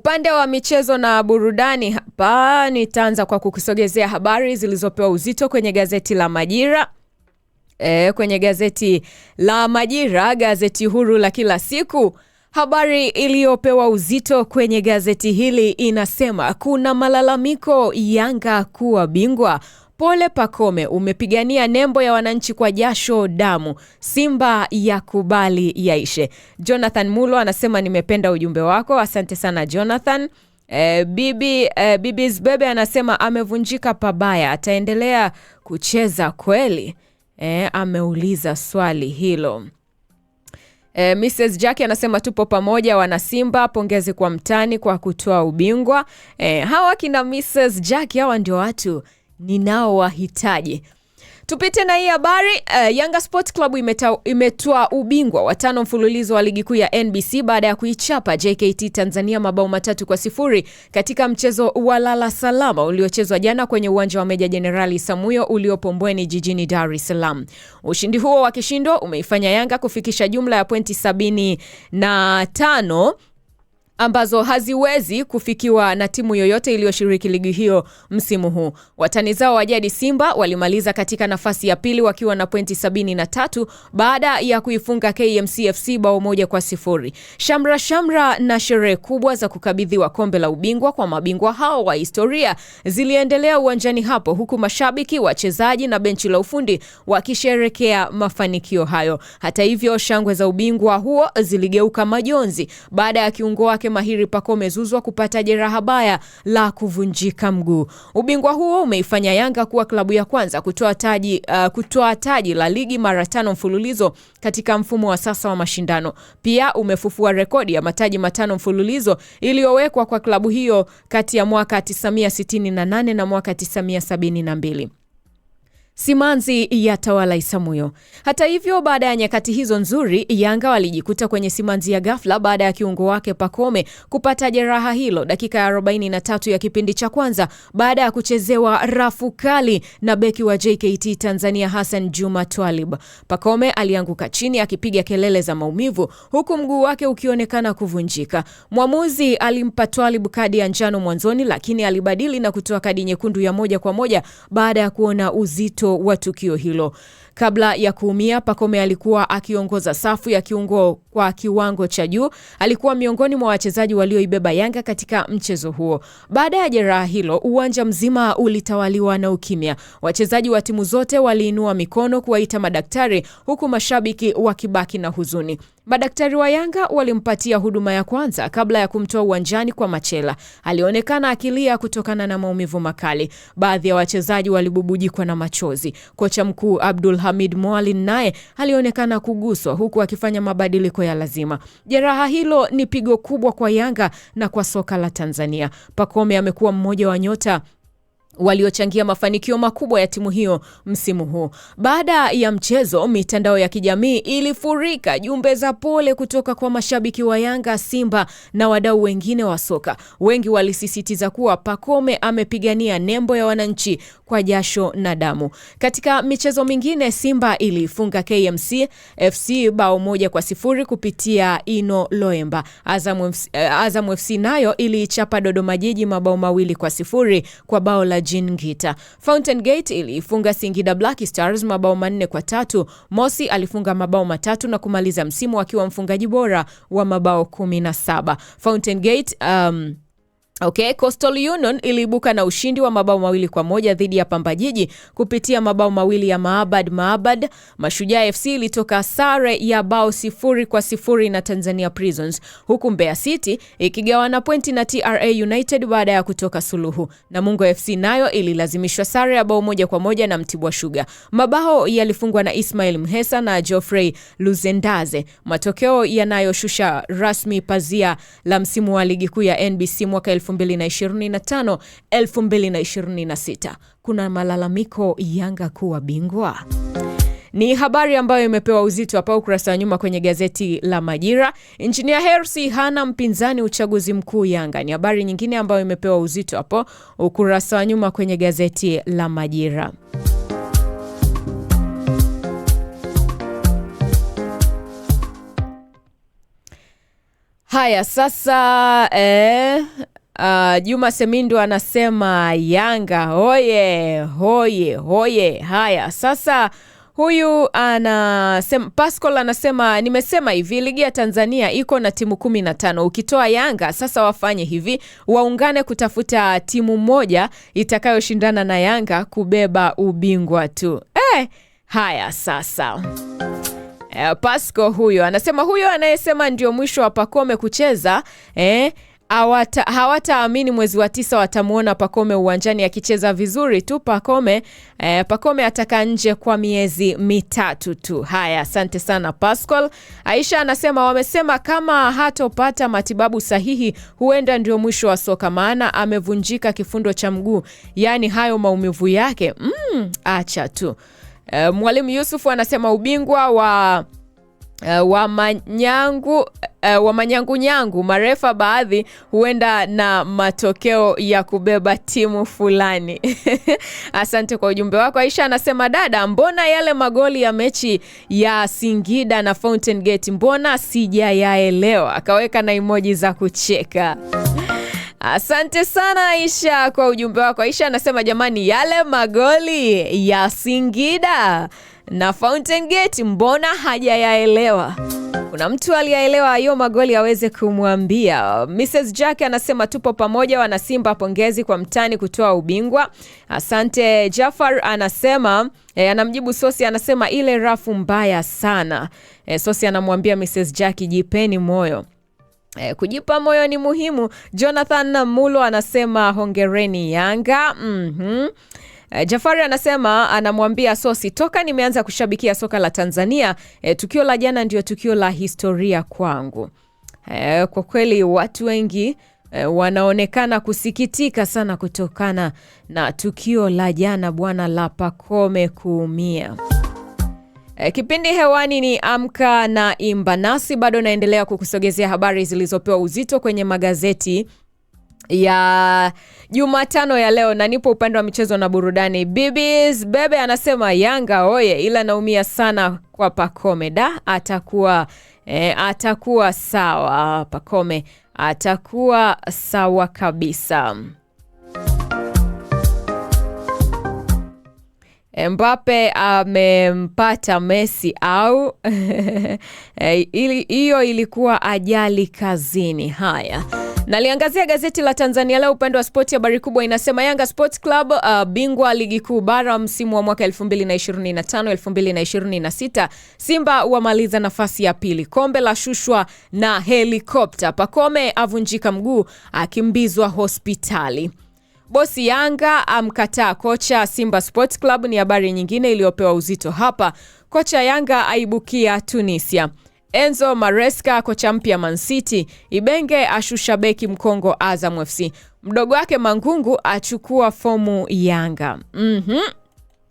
Upande wa michezo na burudani hapa nitaanza kwa kukusogezea habari zilizopewa uzito kwenye gazeti la Majira. Kwenye gazeti la Majira, gazeti huru la kila siku, habari iliyopewa uzito kwenye gazeti hili inasema kuna malalamiko Yanga kuwa bingwa. Pole Pacome, umepigania nembo ya wananchi kwa jasho damu. Simba ya kubali yaishe. Jonathan Mulo anasema nimependa ujumbe wako. Asante sana Jonathan. Bibi's Bebe anasema amevunjika pabaya. Ataendelea kucheza kweli? Ameuliza swali hilo. Mrs. Jackie anasema tupo pamoja wana Simba, pongezi kwa mtani kwa kutoa ubingwa. Hawa kina Mrs. Jackie, hawa ndio watu ninao wahitaji. Tupite na hii habari. Yanga Sports Club imetoa ubingwa wa 5 mfululizo wa ligi kuu ya NBC baada ya kuichapa JKT Tanzania mabao 3-0 katika mchezo wa lala salama uliochezwa jana kwenye uwanja wa Meja Jenerali Samuyo uliopo Mbweni jijini Dar es Salaam. Ushindi huo wa kishindo umeifanya Yanga kufikisha jumla ya pointi 75 ambazo haziwezi kufikiwa na timu yoyote iliyoshiriki ligi hiyo msimu huu. Watani zao wa jadi Simba walimaliza katika nafasi ya pili wakiwa na pointi 73 baada ya kuifunga KMC FC bao 1-0. Shamra na sherehe kubwa za kukabidhiwa kombe la ubingwa kwa mabingwa hao wa historia ziliendelea uwanjani hapo, huku mashabiki, wachezaji na benchi la ufundi wakisherekea mafanikio hayo. Hata hivyo, shangwe za ubingwa huo ziligeuka majonzi baada ya kiungo wake mahiri Pacome Zouzoua kupata jeraha baya la kuvunjika mguu. Ubingwa huo umeifanya Yanga kuwa klabu ya kwanza kutoa taji la ligi mara 5 mfululizo katika mfumo wa sasa wa mashindano. Pia umefufua rekodi ya mataji 5 mfululizo iliyowekwa kwa klabu hiyo kati ya mwaka 1968 na mwaka 1972. Simanzi ya tawala Isamuyo. Hata hivyo, baada ya nyakati hizo nzuri, Yanga walijikuta kwenye simanzi ya ghafla baada ya kiungo wake Pacome kupata jeraha hilo dakika ya 43 ya kipindi cha kwanza baada ya kuchezewa rafu kali na beki wa JKT Tanzania Hassan Juma Twalib. Pacome alianguka chini akipiga kelele za maumivu huku mguu wake ukionekana kuvunjika. Mwamuzi alimpa Twalib kadi ya njano mwanzoni, lakini alibadili na kutoa kadi nyekundu ya 1-1 baada ya kuona uzito wa tukio hilo. Kabla ya kuumia, Pacome alikuwa akiongoza safu ya kiungo kwa kiwango cha juu. Alikuwa miongoni mwa wachezaji walioibeba Yanga katika mchezo huo. Baada ya jeraha hilo, uwanja mzima ulitawaliwa na ukimya. Wachezaji wa timu zote waliinua mikono kuwaita madaktari, huku mashabiki wakibaki na huzuni. Madaktari wa Yanga walimpatia huduma ya kwanza kabla ya kumtoa uwanjani kwa machela. Alionekana akilia kutokana na maumivu makali. Baadhi ya wachezaji walibubujikwa na machozi. Kocha mkuu Abdul Hamid Mwalin naye alionekana kuguswa huku akifanya mabadiliko ya lazima. Jeraha hilo ni pigo kubwa kwa Yanga na kwa soka la Tanzania. Pacome amekuwa mmoja wa nyota waliochangia mafanikio makubwa ya timu hiyo msimu huu. Baada ya mchezo, mitandao ya kijamii ilifurika jumbe za pole kutoka kwa mashabiki wa Yanga, Simba na wadau wengine wa soka. Wengi walisisitiza kuwa Pacome amepigania nembo ya wananchi kwa jasho na damu. Katika michezo mingine, Simba ilifunga KMC FC bao 1-0 kupitia Ino Loemba. Azam FC nayo iliichapa Dodoma Jiji mabao 2-0 kwa bao la Jean Ngita. Fountain Gate ilifunga Singida Black Stars mabao 4-3. Mosi alifunga mabao 3 na kumaliza msimu akiwa mfungaji bora wa mabao 17. Fountain Gate Coastal Union iliibuka na ushindi wa mabao 2-1 dhidi ya Pamba Jiji kupitia mabao 2 ya Maabad. Mashujaa FC ilitoka sare ya bao 0-0 na Tanzania Prisons, huku Mbeya City ikigawana pointi na TRA United baada ya kutoka suluhu. Namungo FC nayo ililazimishwa sare ya bao 1-1 na Mtibwa Sugar. Mabao yalifungwa na Ismail Mhesa na Geoffrey Luzendaze. Matokeo yanayoshusha rasmi pazia la msimu wa ligi kuu ya NBC mwaka 2025-2026. Kuna malalamiko Yanga kuwa bingwa. Ni habari ambayo imepewa uzito hapa ukurasa wa nyuma kwenye gazeti la Majira. Engineer Hersi hana mpinzani uchaguzi mkuu Yanga. Ni habari nyingine ambayo imepewa uzito hapo ukurasa wa nyuma kwenye gazeti la Majira. Haya sasa Juma Semindu anasema Yanga hoye hoye hoye. Haya sasa huyu anasema, Pascal anasema nimesema hivi, ligi ya Tanzania iko na timu 15. Ukitoa Yanga sasa wafanye hivi, waungane kutafuta timu moja itakayoshindana na Yanga kubeba ubingwa tu. Haya sasa Pasco huyo anasema, huyo anayesema ndio mwisho wa Pacome kucheza hawataamini mwezi wa 9 watamuona Pacome uwanjani akicheza vizuri tu. Pacome ataka nje kwa miezi 3 tu. Haya, asante sana Pascal. Aisha anasema wamesema kama hatopata matibabu sahihi huenda ndio mwisho wa soka, maana amevunjika kifundo cha mguu, yani hayo maumivu yake acha tu. Mwalimu Yusufu anasema ubingwa wa manyangu marefa baadhi huenda na matokeo ya kubeba timu fulani. Asante kwa ujumbe wako. Aisha anasema dada, mbona yale magoli ya mechi ya Singida na Fountain Gate mbona sijayaelewa? Akaweka na emoji za kucheka. Asante sana Aisha kwa ujumbe wako. Aisha anasema jamani, yale magoli ya Singida na Fountain Gate mbona hajayaelewa? Kuna mtu aliyaelewa hiyo magoli aweze kumwambia. Mrs. Jack anasema tupo pamoja, wana Simba pongezi kwa mtani kutoa ubingwa. Asante. Jafar anasema anamjibu Sosi, anasema ile rafu mbaya sana. Sosi anamwambia Mrs. Jack jipeni moyo. Kujipa moyo ni muhimu. Jonathan Mulo anasema hongereni Yanga. Jafari anasema anamwambia Sosi, toka nimeanza kushabikia soka la Tanzania, tukio la jana ndio tukio la historia kwangu. Kwa kweli watu wengi wanaonekana kusikitika sana kutokana na tukio la jana bwana la Pacome kuumia. Kipindi hewani ni Amka na Imbanasi, bado naendelea kukusogezea habari zilizopewa uzito kwenye magazeti ya Jumatano ya leo, na nipo upande wa michezo na burudani. Bibis Bebe anasema Yanga oye, ila naumia sana kwa Pacome. Atakuwa sawa. Pacome atakuwa sawa kabisa. Mbappe amempata Messi au hiyo ilikuwa ajali kazini. Haya, naliangazia gazeti la Tanzania Leo upande wa spoti. Habari kubwa inasema Yanga Sports Club bingwa ligi kuu bara msimu wa mwaka 2025-2026. Simba wamaliza nafasi ya pili. Kombe la shushwa na helikopta. Pacome avunjika mguu akimbizwa hospitali. Bosi Yanga amkataa kocha Simba Sports Club ni habari nyingine iliyopewa uzito hapa. Kocha Yanga aibukia Tunisia. Enzo Maresca kocha mpya Man City. Ibenge ashusha beki mkongo Azam FC. Mdogo wake Mangungu achukua fomu Yanga.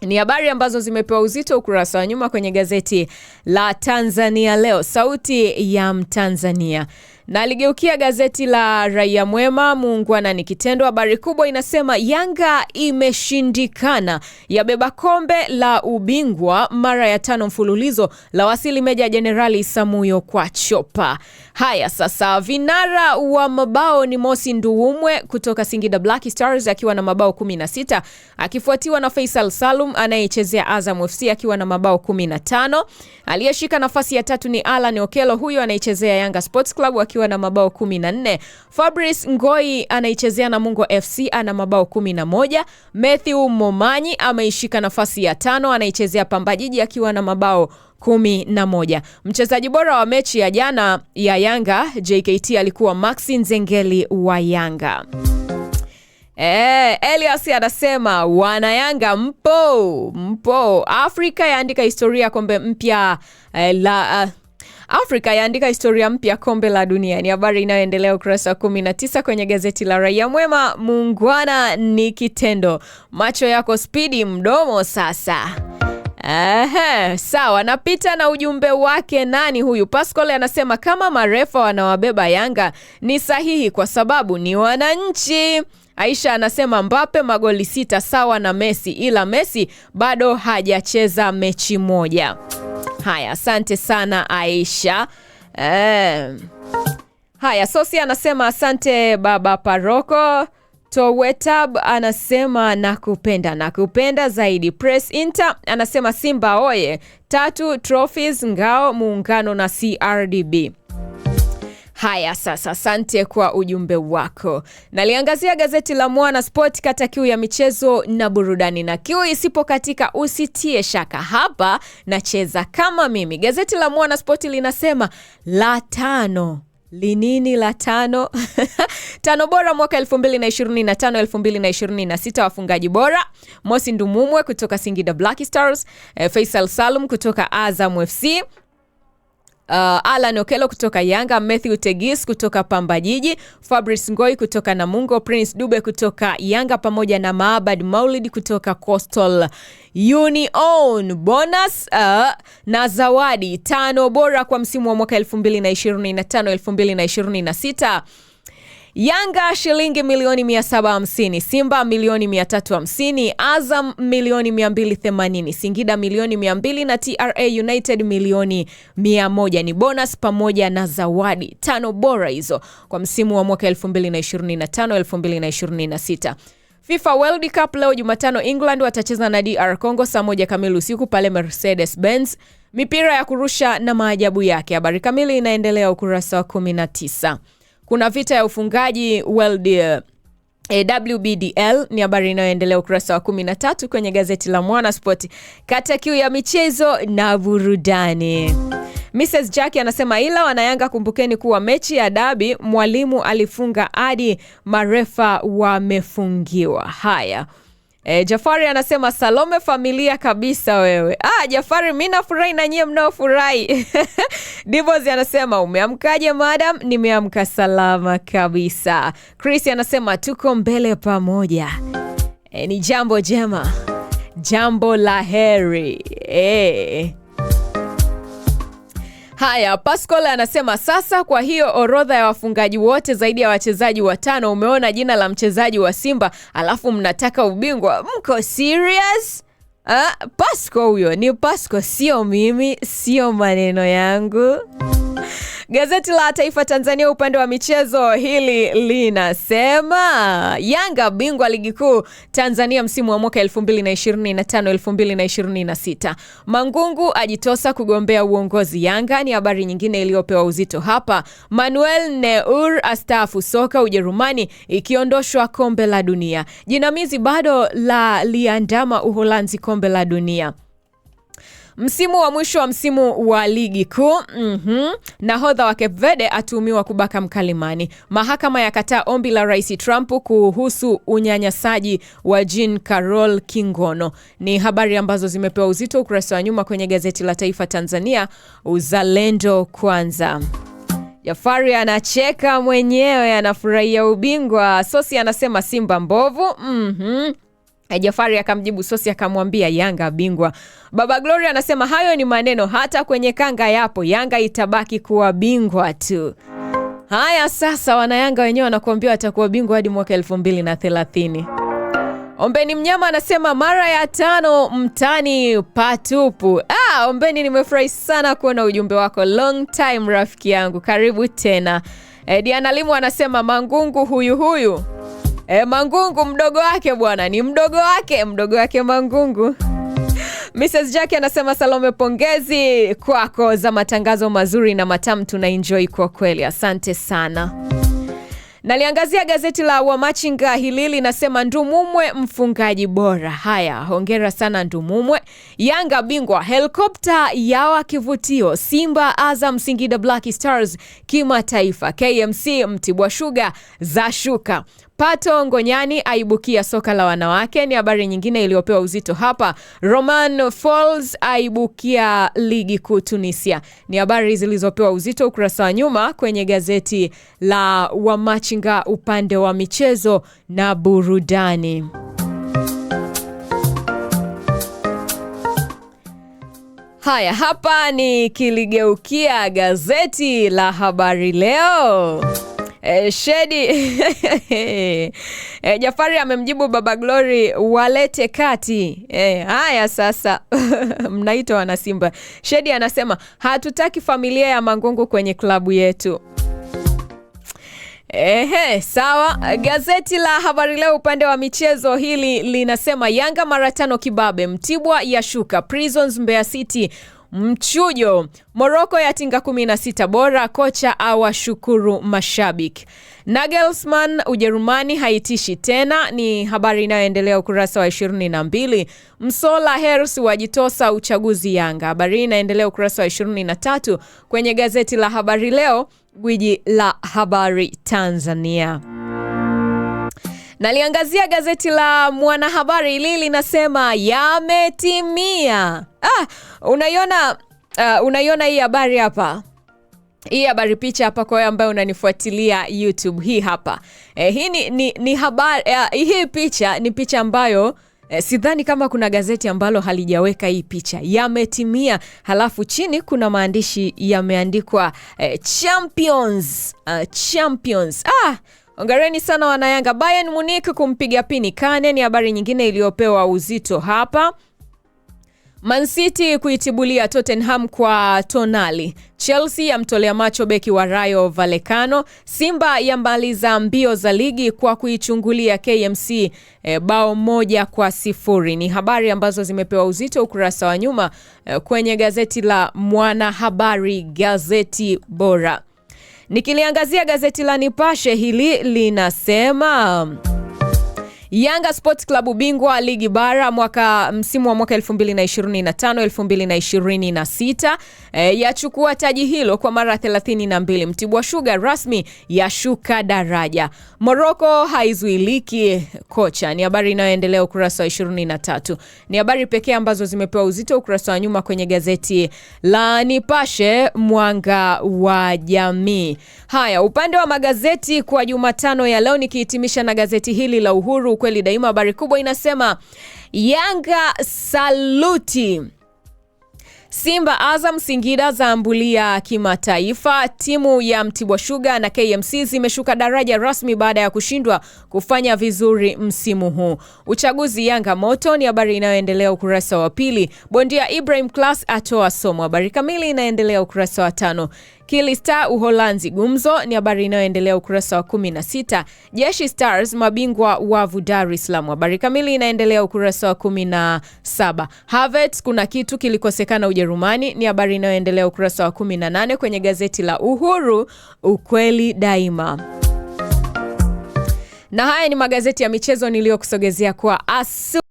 Ni habari ambazo zimepewa uzito ukurasa wa nyuma kwenye gazeti la Tanzania Leo, sauti ya Mtanzania. Na aligeukia gazeti la Raia Mwema, muungwana ni kitendo. Habari kubwa inasema Yanga imeshindikana, yabeba kombe la ubingwa mara ya 5 mfululizo, la wasili Meja Jenerali Samuyo kwa chopa. Haya sasa, vinara wa mabao ni Mosi Nduwumwe kutoka Singida Black Stars akiwa na mabao 16, akifuatiwa na Faisal Salum anayechezea Azam FC akiwa na mabao 15. Aliyeshika nafasi ya 3 ni Alan Okello, huyo anayechezea Yanga Sports Club akiwa na mabao 14. Fabrice Ngoi anaichezea Namungo FC ana mabao 11. Matthew Momanyi ameishika nafasi ya 5 anaichezea Pamba Jiji akiwa na mabao 11. Mchezaji bora wa mechi ya jana ya Yanga JKT alikuwa Maxi Nzengeli wa Yanga. Elias anasema wana Yanga mpo. Afrika yaandika historia kombe mpya Afrika yaandika historia mpya kombe la dunia. Ni habari inayoendelea ukurasa 19 kwenye gazeti la Raia Mwema, muungwana ni kitendo. Macho yako spidi, mdomo sasa. Sawa, napita na ujumbe wake. Nani huyu? Pascal anasema kama marefa wanawabeba Yanga ni sahihi kwa sababu ni wananchi. Aisha anasema Mbappe magoli 6 sawa na Messi, ila Messi bado hajacheza mechi moja. Haya, asante sana Aisha. Haya, Sosi anasema asante baba paroko. Towetab anasema nakupenda zaidi. Press Inter anasema Simba oye, 3 trophies ngao muungano na CRDB. Haya sasa, asante kwa ujumbe wako. Naliangazia gazeti la Mwana Sport, kata kiu ya michezo na burudani, na kiu isipo katika usitie shaka, hapa nacheza kama mimi. Gazeti la Mwana Sport linasema la tano. Linini la tano? Tano bora mwaka 2025 2026 wafungaji bora: Mosi Ndumumwe kutoka Singida Black Stars, Faisal Salum kutoka Azam FC, Alan Okelo kutoka Yanga, Matthew Tegis kutoka Pamba Jiji, Fabrice Ngoi kutoka Namungo, Prince Dube kutoka Yanga pamoja na Maabad Maulid kutoka Coastal Union. Bonus na zawadi 5 bora kwa msimu wa mwaka 2025 2026. Yanga shilingi milioni 750, Simba milioni 350, Azam milioni 280, Singida milioni 200 na TRA United milioni 100. Ni bonus pamoja na zawadi 5 bora hizo kwa msimu wa mwaka 2025 2026. FIFA World Cup leo Jumatano, England watacheza na DR Congo saa 1 kamili usiku pale Mercedes Benz. Mipira ya kurusha na maajabu yake. Habari kamili inaendelea ukurasa wa 19. Kuna vita ya ufungaji WBDL ni habari inayoendelea ukurasa wa 13 kwenye gazeti la Mwana Sport, kata kiu ya michezo na burudani. Mrs. Jackie anasema ila wanayanga kumbukeni kuwa mechi ya dabi mwalimu alifunga hadi marefa wamefungiwa. Haya. Jafari anasema Salome familia kabisa wewe. Jafari mimi nafurahi na nyie mnaofurahi. Divozi anasema umeamkaje madam? Nimeamka salama kabisa. Chris anasema tuko mbele pamoja. Ni jambo jema. Jambo la heri. Haya, Pascal anasema sasa kwa hiyo orodha ya wafungaji wote zaidi ya wachezaji 5 umeona jina la mchezaji wa Simba alafu mnataka ubingwa. Mko serious? Pascal huyo ni Pascal, sio mimi, sio maneno yangu. Gazeti la Taifa Tanzania upande wa michezo hili linasema Yanga bingwa ligi kuu Tanzania msimu wa mwaka 2025 2026. Mangungu ajitosa kugombea uongozi Yanga ni habari nyingine iliyopewa uzito hapa. Manuel Neuer astaafu soka Ujerumani ikiondoshwa kombe la dunia. Jinamizi bado la liandama Uholanzi kombe la dunia. Msimu wa mwisho wa msimu wa ligi kuu. Nahodha wa Cape Verde atuhumiwa kubaka mkalimani. Mahakama yakataa ombi la Rais Trump kuhusu unyanyasaji wa Jean Carol Kingono. Ni habari ambazo zimepewa uzito ukurasa wa nyuma kwenye gazeti la Taifa Tanzania, Uzalendo Kwanza. Jafari anacheka mwenyewe, anafurahia ubingwa. Sosi anasema Simba mbovu. Jafari akamjibu Sosi akamwambia Yanga bingwa. Baba Gloria anasema hayo ni maneno, hata kwenye kanga yapo, Yanga itabaki kuwa bingwa tu. Haya sasa, wanayanga wenyewe wanakuambia watakuwa bingwa hadi mwaka 2030. Ombeni Mnyama anasema mara ya 5 mtani patupu. Ombeni, nimefurahi sana kuona ujumbe wako, long time rafiki yangu, karibu tena. Diana Limu anasema Mangungu huyu. Mangungu mdogo wake bwana, ni mdogo wake Mangungu. Mrs. Jackie anasema Salome, pongezi kwako za matangazo mazuri na matamu, tuna enjoy kwa kweli, asante sana. Naliangazia gazeti la Wamachinga hili linasema Ndumumwe mfungaji bora. Haya, hongera sana Ndumumwe. Yanga bingwa, helikopta yawa kivutio. Simba, Azam, Singida Black Stars kimataifa. KMC Mtibwa Sugar za shuka. Pato Ngonyani aibukia soka la wanawake ni habari nyingine iliyopewa uzito hapa. Roman Falls aibukia ligi kuu Tunisia ni habari zilizopewa uzito ukurasa wa nyuma kwenye gazeti la Wamachinga upande wa michezo na burudani. Haya, hapa ni kiligeukia gazeti la Habari Leo. Shedi Jafari amemjibu Baba Glory walete kati. Haya sasa mnaitwa wana Simba. Shedi anasema hatutaki familia ya Mangungu kwenye klabu yetu. Sawa. Gazeti la Habari Leo upande wa michezo hili linasema Yanga mara 5 kibabe, Mtibwa yashuka, Prisons Mbeya City mchujo, Morocco yatinga 16 bora, kocha awashukuru mashabiki. Nagelsmann Ujerumani haitishi tena, ni habari inayoendelea ukurasa wa 22. Msola Hers wajitosa uchaguzi Yanga, habari inaendelea ukurasa wa 23 kwenye gazeti la Habari Leo, gwiji la habari Tanzania. Naliangazia gazeti la Mwanahabari, hili linasema yametimia. Unaiona hii habari hapa? Hii habari picha hapa kwa wewe ambaye unanifuatilia YouTube, hii hapa. Hii ni habari, hii picha ni picha ambayo sidhani kama kuna gazeti ambalo halijaweka hii picha. Yametimia, halafu chini kuna maandishi yameandikwa champions. Hongereni sana wanayanga. Bayern Munich kumpiga pini Kane ni habari nyingine iliyopewa uzito hapa. Man City kuitibulia Tottenham kwa Tonali. Chelsea yamtolea macho beki wa Rayo Vallecano. Simba yamaliza mbio za ligi kwa kuichungulia KMC bao 1-0. Ni habari ambazo zimepewa uzito ukurasa wa nyuma kwenye gazeti la Mwanahabari, gazeti bora. Nikiliangazia gazeti la Nipashe, hili linasema Yanga Sports Club bingwa ligi bara msimu wa mwaka 2025-2026 yachukua taji hilo kwa mara 32. Mtibwa Sugar rasmi yashuka daraja. Morocco haizuiliki kocha, ni habari inayoendelea ukurasa wa 23. Ni habari pekee ambazo zimepewa uzito ukurasa wa nyuma kwenye gazeti la Nipashe, mwanga wa jamii. Haya, upande wa magazeti kwa Jumatano ya leo, nikihitimisha na gazeti hili la Uhuru Ukweli Daima, habari kubwa inasema Yanga saluti. Simba Azam Singida zaambulia kimataifa. Timu ya Mtibwa Sugar na KMC zimeshuka daraja rasmi baada ya kushindwa kufanya vizuri msimu huu. Uchaguzi Yanga moto ni habari inayoendelea ukurasa wa 2. Bondia Ibrahim Class atoa somo, habari kamili inaendelea ukurasa wa 5. Kili Star Uholanzi gumzo ni habari inayoendelea ukurasa wa 16. Jeshi Stars mabingwa wavu Dar es Salaam, habari kamili inaendelea ukurasa wa 17. Havertz kuna kitu kilikosekana Ujerumani ni habari inayoendelea ukurasa wa 18 kwenye gazeti la Uhuru Ukweli Daima. Na haya ni magazeti ya michezo niliyokusogezea kwa